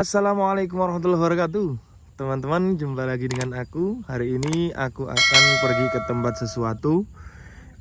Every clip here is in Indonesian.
Assalamualaikum warahmatullahi wabarakatuh. Teman-teman, jumpa lagi dengan aku. Hari ini aku akan pergi ke tempat sesuatu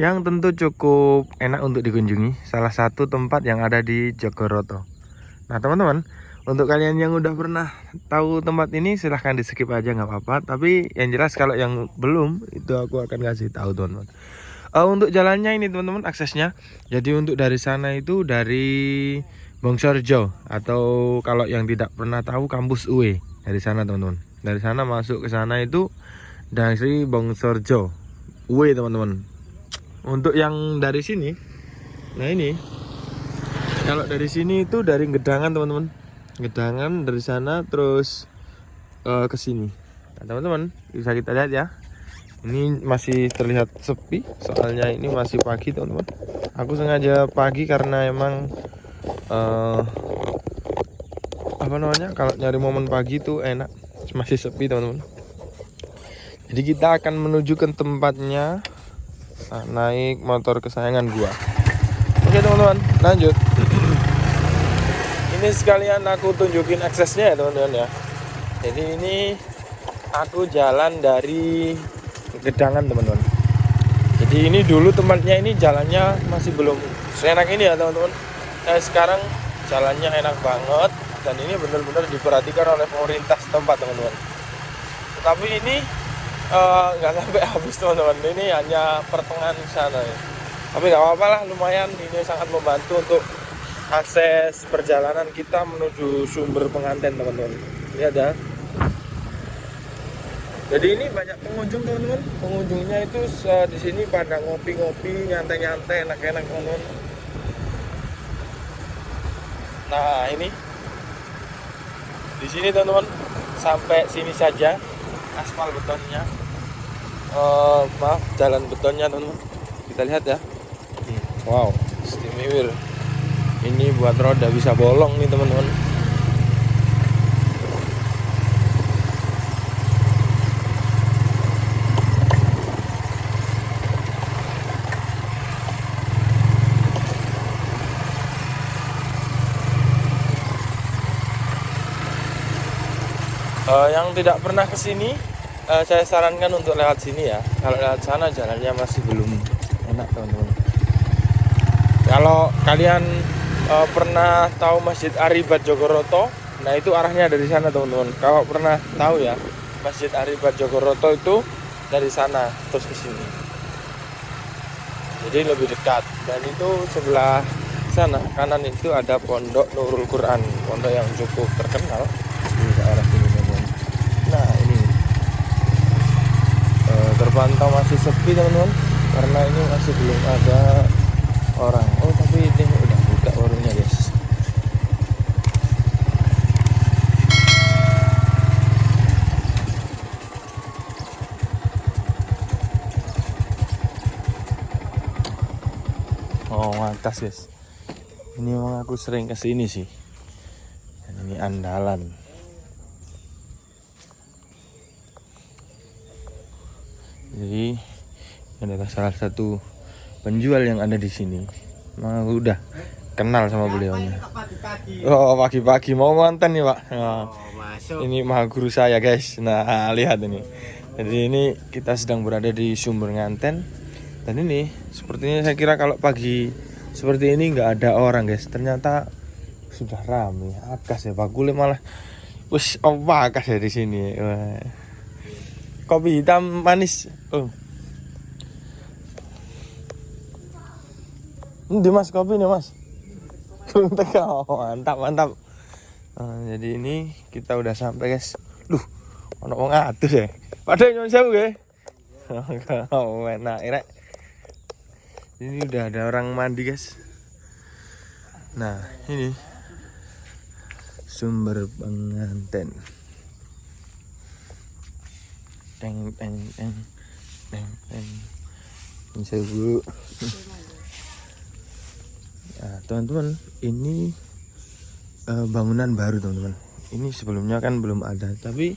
yang tentu cukup enak untuk dikunjungi. Salah satu tempat yang ada di Jogoroto. Nah teman-teman, untuk kalian yang udah pernah tahu tempat ini silahkan di skip aja, nggak apa-apa. Tapi yang jelas kalau yang belum, itu aku akan kasih tahu teman-teman. Untuk jalannya ini teman-teman, aksesnya. Jadi untuk dari sana itu dari Bongsorjo, atau kalau yang tidak pernah tahu kampus UE, dari sana teman-teman. Dari sana masuk ke sana itu dari Bongsorjo UE teman-teman. Untuk yang dari sini, nah ini kalau dari sini itu dari Gedangan teman-teman. Gedangan dari sana terus ke sini. Nah teman-teman bisa kita lihat ya. Ini masih terlihat sepi, soalnya ini masih pagi teman-teman. Aku sengaja pagi karena emang apa namanya, kalau nyari momen pagi tuh enak, masih sepi teman-teman. Jadi kita akan menuju ke tempatnya, naik motor kesayangan gua. Oke teman-teman, lanjut. Ini sekalian aku tunjukin aksesnya ya teman-teman ya. Jadi ini aku jalan dari Gedangan teman-teman. Jadi ini dulu tempatnya ini jalannya masih belum seenak ini ya teman-teman. Nah sekarang jalannya enak banget dan ini benar-benar diperhatikan oleh pemerintah setempat teman-teman. Tetapi ini nggak sampai habis teman-teman. Ini hanya pertengahan sana ya. Tapi nggak apa-apa lah, lumayan ini sangat membantu untuk akses perjalanan kita menuju sumber pengantin teman-teman. Lihat ya. Jadi ini banyak pengunjung teman-teman. Pengunjungnya itu di sini pada ngopi-ngopi, nyantai-nyantai, enak-enak teman-teman. Nah ini di sini teman-teman, sampai sini saja aspal betonnya. Maaf, jalan betonnya teman-teman. Kita lihat ya. Wow, istimewa. Ini buat roda bisa bolong nih teman-teman. Yang tidak pernah kesini, saya sarankan untuk lewat sini ya. Kalau lewat sana jalannya masih belum enak teman-teman. Kalau kalian pernah tahu Masjid Aribat Jogoroto, nah itu arahnya dari sana teman-teman. Kalau pernah tahu ya, Masjid Aribat Jogoroto itu dari sana terus ke sini. Jadi lebih dekat. Dan itu sebelah sana kanan itu ada Pondok Nurul Quran, pondok yang cukup terkenal di daerah sini. Nah ini terpantau masih sepi teman-teman, karena ini masih belum ada orang. Oh tapi ini udah buka warungnya guys. Oh atas guys. Ini emang aku sering kesini sih. Ini andalan. Jadi adalah salah satu penjual yang ada di sini. Nah, udah kenal sama beliaunya. Oh pagi-pagi mau ngonten nih pak. Nah, ini maha guru saya guys. Nah lihat ini. Jadi ini kita sedang berada di sumber nganten. Dan ini sepertinya saya kira kalau pagi seperti ini nggak ada orang guys. Ternyata sudah ramai. Akas ya pak kulit malah. Wis apa akas ya di sini. Wah. Kopi hitam manis. Oh. Ini mas kopi nih mas. Oh, mantap. Jadi ini kita udah sampai guys. Duh, ono wong atus ya. Padahal nyon sewu ya. Oh, enak rek. Ini udah ada orang mandi guys. Nah, ini sumber pengantin. Teng. Ini saya dulu. Nah, teman-teman, ini bangunan baru teman-teman. Ini sebelumnya kan belum ada, tapi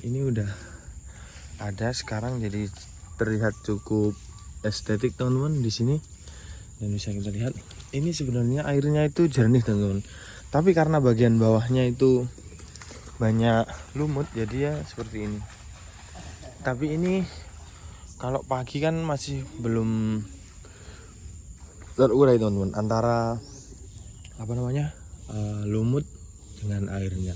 ini udah ada sekarang, jadi terlihat cukup estetik teman-teman di sini. Dan bisa kita lihat, ini sebenarnya airnya itu jernih teman-teman. Tapi karena bagian bawahnya itu banyak lumut, jadi ya seperti ini. Tapi ini kalau pagi kan masih belum terurai teman-teman, antara lumut dengan airnya.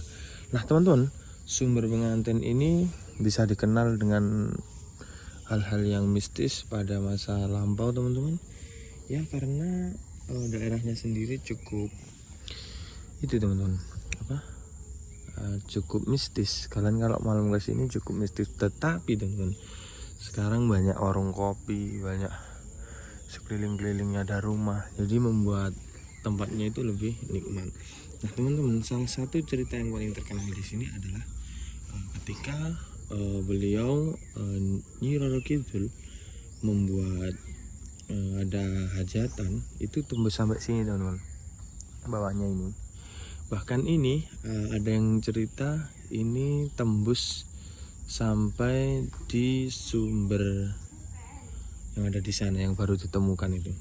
Nah teman-teman, sumber pengantin ini bisa dikenal dengan hal-hal yang mistis pada masa lampau teman-teman. Ya karena daerahnya sendiri cukup itu teman-teman, cukup mistis. Kalian kalau malam ke sini cukup mistis. Tetapi teman-teman, sekarang banyak warung kopi, banyak sekeliling-kelilingnya ada rumah, jadi membuat tempatnya itu lebih nikmat. Nah teman-teman, salah satu cerita yang paling terkenal di sini adalah ketika beliau Nyi Roro Kidul membuat ada hajatan, itu tembus sampai sini teman-teman, bawahnya ini. Bahkan ini ada yang cerita ini tembus sampai di sumber yang ada di sana yang baru ditemukan itu.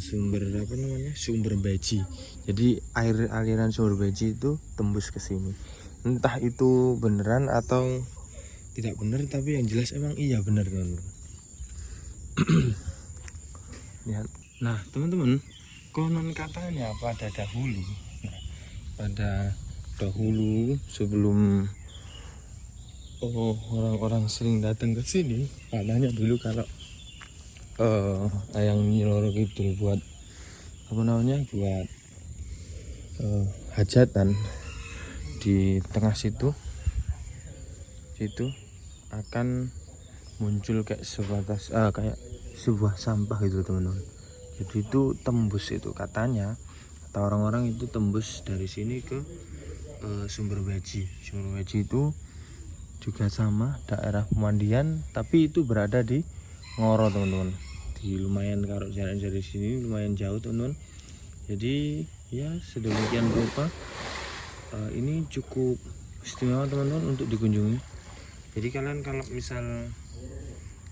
Sumber Beji. Jadi air aliran sumber Beji itu tembus ke sini. Entah itu beneran atau tidak benar, tapi yang jelas emang iya benar teman-teman. Lihat. Nah teman-teman, konon katanya pada dahulu sebelum orang-orang sering datang ke sini, katanya dulu kalau Ayang Nyi Roro Kidul buat hajatan di tengah situ akan muncul kayak sebuah sampah gitu teman-teman. Jadi itu tembus, itu katanya kata orang-orang itu tembus dari sini ke sumber Beji. Sumber Beji itu juga sama daerah pemandian, tapi itu berada di Ngoro teman-teman. Di lumayan, kalau jarak dari sini lumayan jauh teman-teman. Jadi ya sedemikian rupa ini cukup istimewa teman-teman untuk dikunjungi. Jadi kalian kalau misal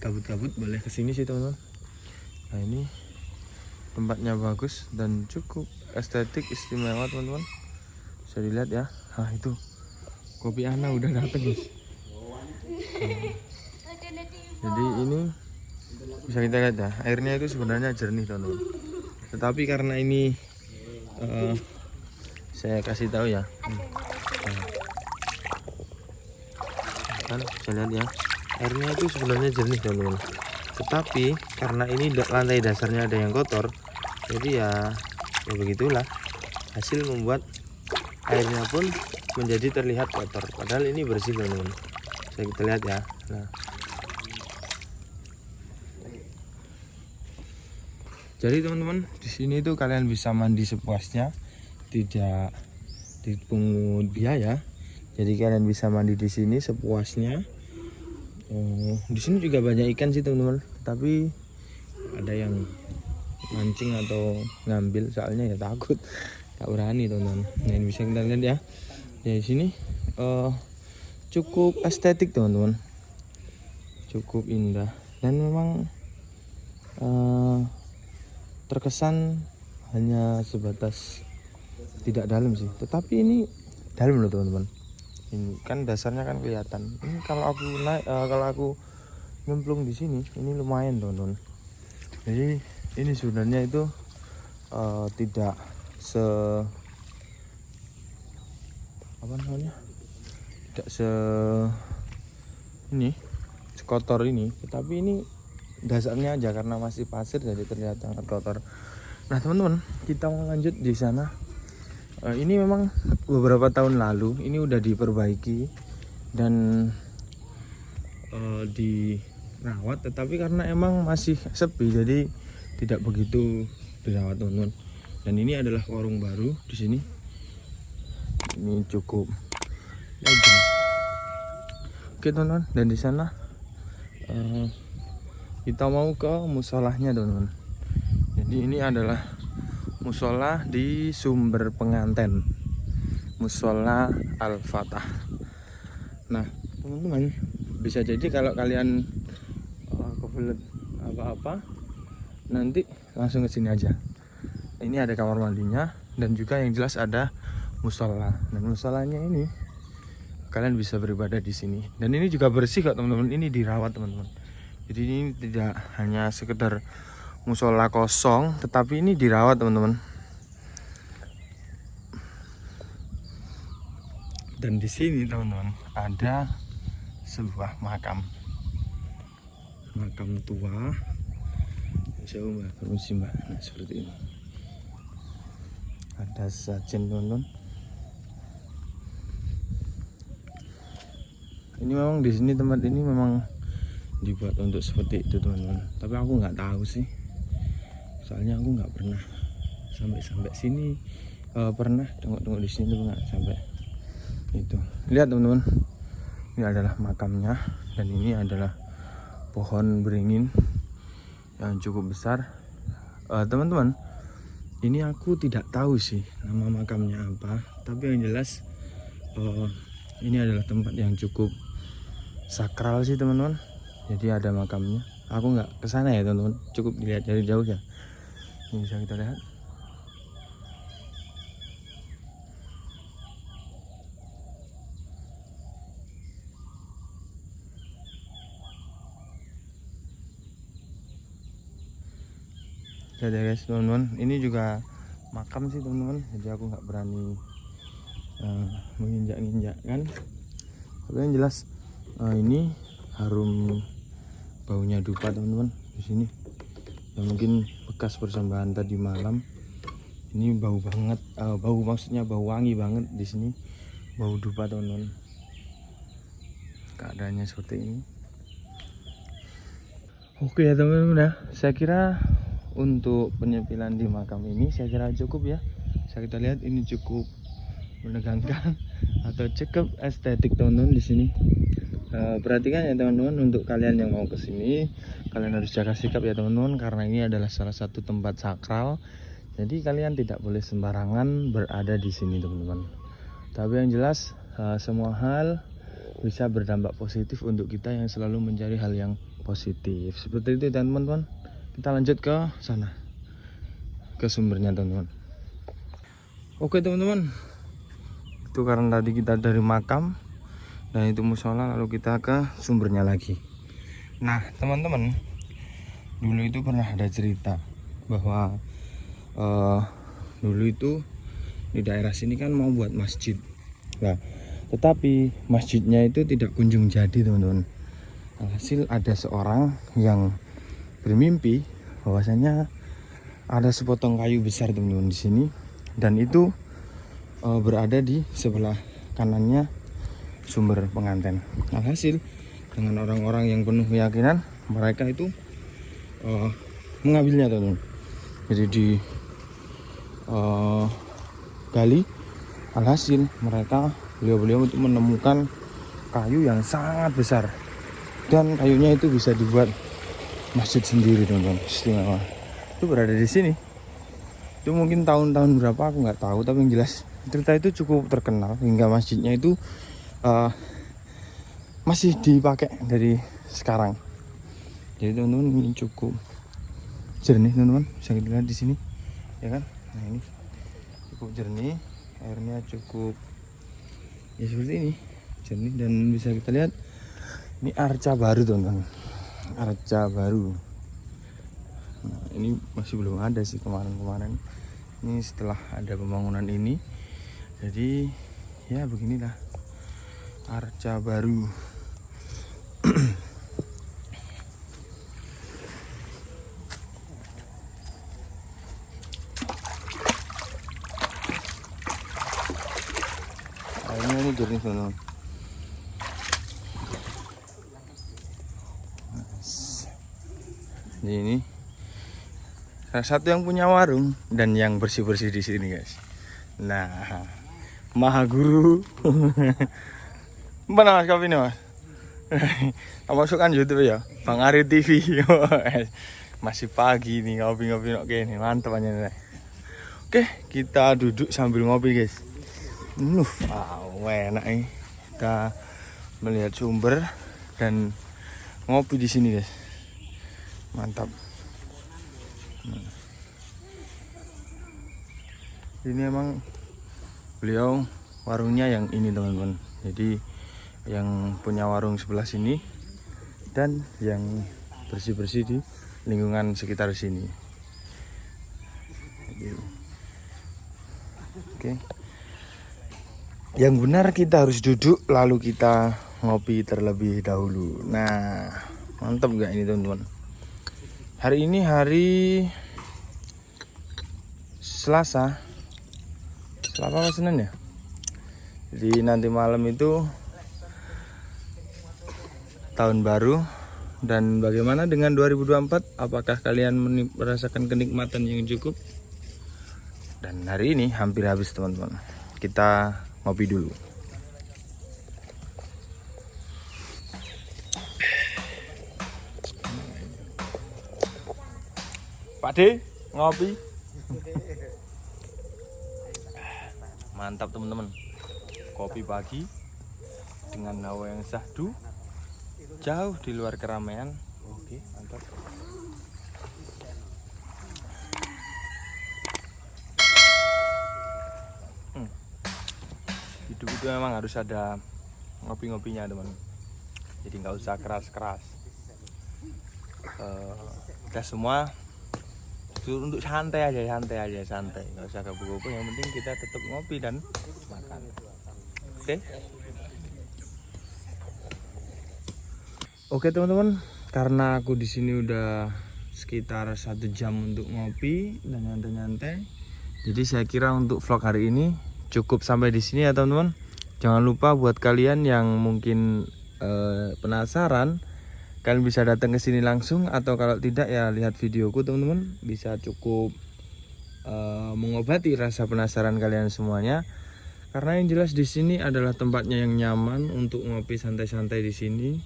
gabut-gabut boleh kesini sih teman-teman. Nah ini tempatnya bagus dan cukup estetik, istimewa teman-teman. Bisa dilihat ya. Nah itu kopi Ana udah datang guys. Jadi ini bisa kita lihat ya, airnya itu sebenarnya jernih teman-teman. Tetapi karena ini saya kasih tahu ya, kan bisa lihat ya, airnya itu sebenarnya jernih teman-teman. Tetapi karena ini lantai dasarnya ada yang kotor, jadi ya begitulah, hasil membuat airnya pun menjadi terlihat kotor. Padahal ini bersih teman-teman. Bisa kita lihat ya. Nah, jadi teman-teman, di sini tuh kalian bisa mandi sepuasnya, tidak dipungut biaya. Jadi kalian bisa mandi di sini sepuasnya. Di sini juga banyak ikan sih teman-teman, tapi ada yang mancing atau ngambil, soalnya ya takut, tak berani teman-teman. Nah ini bisa kita lihat ya. Ya di sini cukup estetik teman-teman, cukup indah, dan memang terkesan hanya sebatas tidak dalam sih, tetapi ini dalam loh teman-teman. Ini kan dasarnya kan kelihatan. Ini kalau aku nyemplung di sini, ini lumayan teman-teman. Jadi ini sebenarnya itu tidak sekotor ini, tetapi ini dasarnya aja karena masih pasir jadi terlihat sangat kotor. Nah teman-teman, kita mau lanjut di sana. Ini memang beberapa tahun lalu ini udah diperbaiki dan dirawat, tetapi karena emang masih sepi jadi tidak begitu dirawat teman-teman. Dan ini adalah warung baru di sini. Ini cukup legend. Oke teman-teman, dan di sana kita mau ke musolahnya teman-teman. Jadi ini adalah musola di Sumber Penganten, Musola Al-Fatah. Nah teman-teman, bisa jadi kalau kalian kebelet apa-apa nanti langsung ke sini aja. Ini ada kamar mandinya dan juga yang jelas ada musola. Dan musolanya ini kalian bisa beribadah di sini. Dan ini juga bersih kok teman-teman. Ini dirawat teman-teman. Jadi ini tidak hanya sekedar musola kosong, tetapi ini dirawat teman-teman. Dan di sini teman-teman ada sebuah makam tua. Jauh mbak, permisi mbak. Nah seperti ini. Ada sajen teman-teman. Ini memang di sini tempat ini memang dibuat untuk seperti itu teman-teman. Tapi aku nggak tahu sih. Soalnya aku nggak pernah sampai sini. Pernah tengok-tengok di sini tuh nggak sampai itu. Lihat teman-teman. Ini adalah makamnya dan ini adalah pohon beringin yang cukup besar. Teman-teman, ini aku tidak tahu sih nama makamnya apa. Tapi yang jelas ini adalah tempat yang cukup sakral sih teman-teman. Jadi ada makamnya. Aku nggak kesana ya teman-teman. Cukup dilihat dari jauh ya. Ini bisa kita lihat. Jadi ya guys teman-teman. Ini juga makam sih teman-teman. Jadi aku nggak berani menginjak-injak kan. Tapi yang jelas ini harum baunya dupa teman-teman di sini. Ya mungkin bekas persembahan tadi malam. Ini bau banget, maksudnya bau wangi banget di sini. Bau dupa teman-teman. Keadaannya seperti ini. Oke ya teman-teman ya. Saya kira untuk penyempilan di makam ini saya kira cukup ya. Bisa kita lihat ini cukup menegangkan atau cukup estetik teman-teman di sini. Perhatikan ya teman-teman, untuk kalian yang mau ke sini kalian harus jaga sikap ya teman-teman, karena ini adalah salah satu tempat sakral. Jadi kalian tidak boleh sembarangan berada di sini teman-teman. Tapi yang jelas semua hal bisa berdampak positif untuk kita yang selalu mencari hal yang positif. Seperti itu teman-teman. Kita lanjut ke sana, ke sumbernya teman-teman. Oke teman-teman, itu karena tadi kita dari makam dan itu musola, lalu kita ke sumbernya lagi. Nah teman-teman, dulu itu pernah ada cerita bahwa dulu itu di daerah sini kan mau buat masjid. Nah tetapi masjidnya itu tidak kunjung jadi teman-teman. Alhasil ada seorang yang bermimpi bahwasanya ada sepotong kayu besar teman-teman di sini, dan itu berada di sebelah kanannya sumber pengantin. Alhasil dengan orang-orang yang penuh keyakinan, mereka itu mengambilnya teman-teman. Jadi di gali, alhasil mereka beliau itu menemukan kayu yang sangat besar, dan kayunya itu bisa dibuat masjid sendiri teman-teman. Istimewa. Itu berada di sini. Itu mungkin tahun-tahun berapa aku nggak tahu, tapi yang jelas cerita itu cukup terkenal hingga masjidnya itu masih dipakai dari sekarang. Jadi teman-teman ini cukup jernih teman-teman, bisa kita lihat di sini ya kan. Nah ini cukup jernih, airnya cukup ya seperti ini, jernih, dan bisa kita lihat ini arca baru teman-teman, arca baru. Nah ini masih belum ada sih kemarin-kemarin, ini setelah ada pembangunan ini. Jadi ya beginilah arca baru. Airnya ini jernih teman-teman. Ini salah satu yang punya warung dan yang bersih-bersih di sini guys. Nah, Maha Guru. Mana mas kopi nih mas? Masukkan YouTube ya, Bang Ari TV. Masih pagi nih, ngopi-ngopi kayak ini, mantap aja nih. Oke, kita duduk sambil ngopi guys. Wow, enak nih. Kita melihat sumber dan ngopi di sini guys. Mantap. Ini emang Beliau warungnya yang ini teman-teman. Jadi yang punya warung sebelah sini dan yang bersih-bersih di lingkungan sekitar sini. Oke. Yang benar kita harus duduk lalu kita ngopi terlebih dahulu. Nah, mantap gak ini teman-teman? Hari ini hari Selasa apa Senin ya? Jadi nanti malam itu tahun baru. Dan bagaimana dengan 2024? Apakah kalian merasakan kenikmatan yang cukup? Dan hari ini hampir habis teman-teman. Kita ngopi dulu. Pak D, ngopi. Mantap teman-teman. Kopi pagi dengan hawa yang syahdu, jauh di luar keramaian. Oke, mantap. Hidup itu memang harus ada ngopi-ngopinya teman. Jadi nggak usah keras-keras. Kita semua untuk santai aja, santai. Nggak usah kabur-kabur. Yang penting kita tetap ngopi dan makan. Oke teman-teman, karena aku di sini udah sekitar 1 jam untuk ngopi dan nyantai-nyantai. Jadi saya kira untuk vlog hari ini cukup sampai di sini ya teman-teman. Jangan lupa buat kalian yang mungkin penasaran, kalian bisa datang ke sini langsung, atau kalau tidak ya lihat videoku teman-teman. Bisa cukup mengobati rasa penasaran kalian semuanya. Karena yang jelas di sini adalah tempatnya yang nyaman untuk ngopi santai-santai di sini.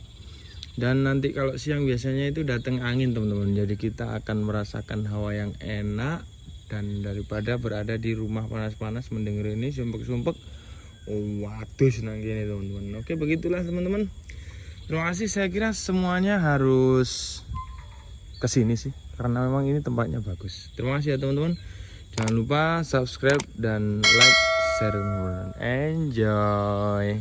Dan nanti kalau siang biasanya itu datang angin teman-teman. Jadi kita akan merasakan hawa yang enak. Dan daripada berada di rumah panas-panas mendengar ini sumpek-sumpek, waduh senang gini teman-teman. Oke, begitulah teman-teman. Terima kasih, saya kira semuanya harus kesini sih, karena memang ini tempatnya bagus. Terima kasih ya teman-teman. Jangan lupa subscribe dan like, share, dan enjoy.